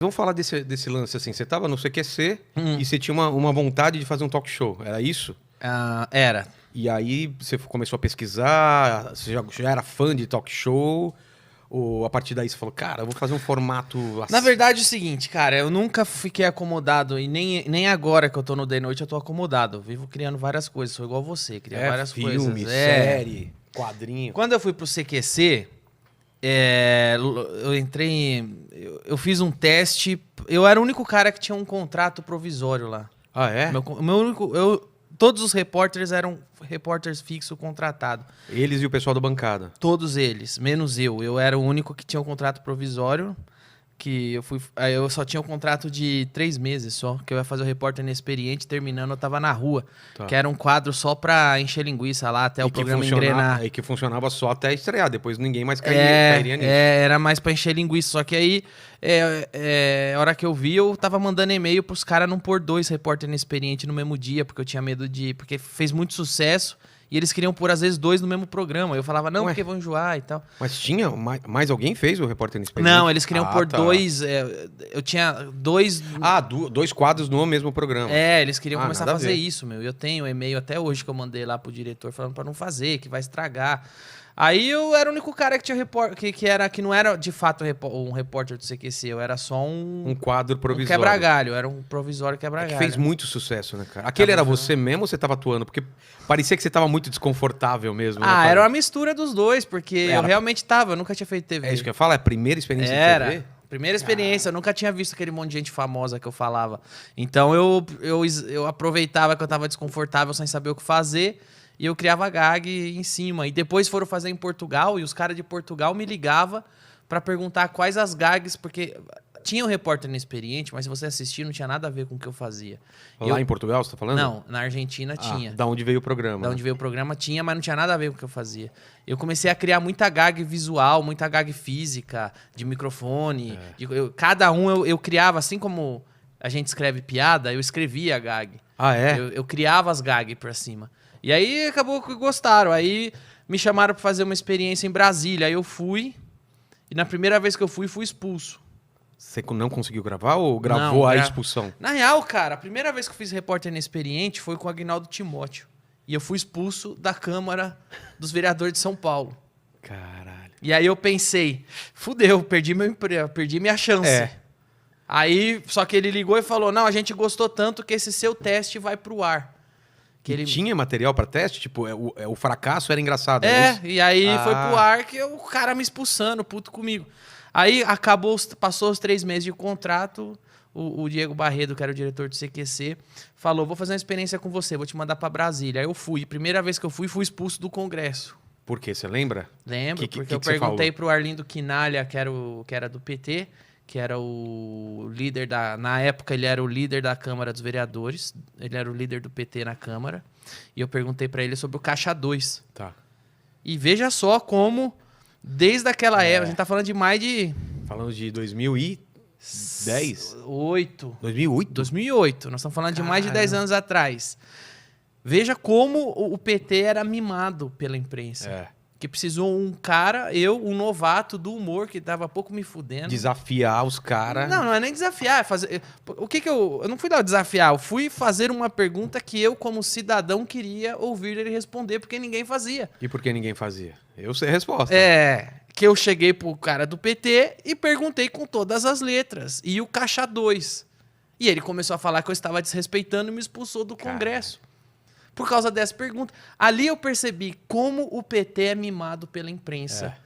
Vamos falar desse lance assim. Você tava no CQC e você tinha uma vontade de fazer um talk show. Era isso? Era. E aí você começou a pesquisar, você já era fã de talk show? Ou a partir daí você falou, cara, eu vou fazer um formato assim? Na verdade é o seguinte, cara, eu nunca fiquei acomodado e nem agora que eu tô no The Noite eu tô acomodado. Eu vivo criando várias coisas, sou igual você, cria várias filme, coisas. série, quadrinho. Quando eu fui pro CQC, eu entrei, eu fiz um teste, eu era o único cara que tinha um contrato provisório lá. Ah, é? Todos os repórteres eram repórteres fixos contratados. Eles e o pessoal da bancada. Todos eles, menos eu. Eu era o único que tinha um contrato provisório. Aí eu só tinha um contrato de 3 meses só, que eu ia fazer o repórter inexperiente, terminando eu tava na rua. Tá. Que era um quadro só pra encher linguiça lá, até o programa engrenar. E que funcionava só até estrear, depois ninguém mais cairia nisso. Era mais pra encher linguiça, só que aí, a hora que eu vi, eu tava mandando e-mail pros caras não pôr 2 repórter inexperiente no mesmo dia, porque eu tinha medo porque fez muito sucesso. E eles queriam pôr, às vezes, 2 no mesmo programa. Eu falava, não, porque vão enjoar e tal. Mas tinha? Mais alguém fez o repórter inexperiente? Não, eles queriam pôr 2... eu tinha 2... 2 quadros no mesmo programa. Eles queriam começar a fazer isso, meu. Eu tenho um e-mail até hoje que eu mandei lá pro diretor falando pra não fazer, que vai estragar. Aí eu era o único cara que tinha que não era de fato um repórter do CQC, eu era só um quadro provisório. Quebra-galho, era um provisório quebra-galho. Que fez muito sucesso, né, cara? Aquele era você mesmo ou você tava atuando? Porque parecia que você tava muito desconfortável mesmo. Era uma mistura dos dois, porque eu realmente tava, eu nunca tinha feito TV. É isso que eu falo? É a primeira experiência de TV? Primeira experiência, eu nunca tinha visto aquele monte de gente famosa que eu falava. Então eu aproveitava que eu tava desconfortável sem saber o que fazer. E eu criava gag em cima. E depois foram fazer em Portugal, e os caras de Portugal me ligavam pra perguntar quais as gags, porque tinha um repórter inexperiente, mas se você assistir, não tinha nada a ver com o que eu fazia. Lá em Portugal, você tá falando? Não, na Argentina tinha. Da onde veio o programa. Da onde veio o programa tinha, mas não tinha nada a ver com o que eu fazia. Eu comecei a criar muita gag visual, muita gag física, de microfone. Cada um eu criava, assim como a gente escreve piada, eu escrevia a gag. Ah, é? Eu criava as gags pra cima. E aí acabou que gostaram. Aí me chamaram pra fazer uma experiência em Brasília. Aí eu fui. E na primeira vez que eu fui expulso. Você não conseguiu gravar ou gravou a expulsão? Na real, cara, a primeira vez que eu fiz repórter inexperiente foi com o Aguinaldo Timóteo. E eu fui expulso da Câmara dos Vereadores de São Paulo. Caralho. E aí eu pensei, fudeu, perdi meu emprego, perdi minha chance. Aí, só que ele ligou e falou, não, a gente gostou tanto que esse seu teste vai pro ar. Tinha material pra teste? Tipo, o fracasso era engraçado. E aí foi pro ar que o cara me expulsando, puto comigo. Aí passou os 3 meses de contrato, o Diego Barredo, que era o diretor do CQC, falou, vou fazer uma experiência com você, vou te mandar pra Brasília. Aí eu fui. Primeira vez que eu fui expulso do Congresso. Por quê? Você lembra? Lembro, porque eu perguntei pro Arlindo Quinalha, que era do PT, que era o líder na época ele era o líder da Câmara dos Vereadores, ele era o líder do PT na Câmara, e eu perguntei pra ele sobre o Caixa 2. Tá. E veja só como, desde aquela época, a gente tá falando de mais de... Falando de 2010? 2008. 2008, nós estamos falando de mais de 10 anos atrás. Veja como o PT era mimado pela imprensa. Que precisou um cara, um novato do humor, que tava pouco me fudendo. Desafiar os caras. Não é nem desafiar. Eu não fui desafiar, eu fui fazer uma pergunta que eu, como cidadão, queria ouvir ele responder, porque ninguém fazia. E por que ninguém fazia? Eu sei a resposta. Que eu cheguei pro cara do PT e perguntei com todas as letras. E o Caixa 2. E ele começou a falar que eu estava desrespeitando e me expulsou do Congresso. Por causa dessa pergunta. Ali eu percebi como o PT é mimado pela imprensa.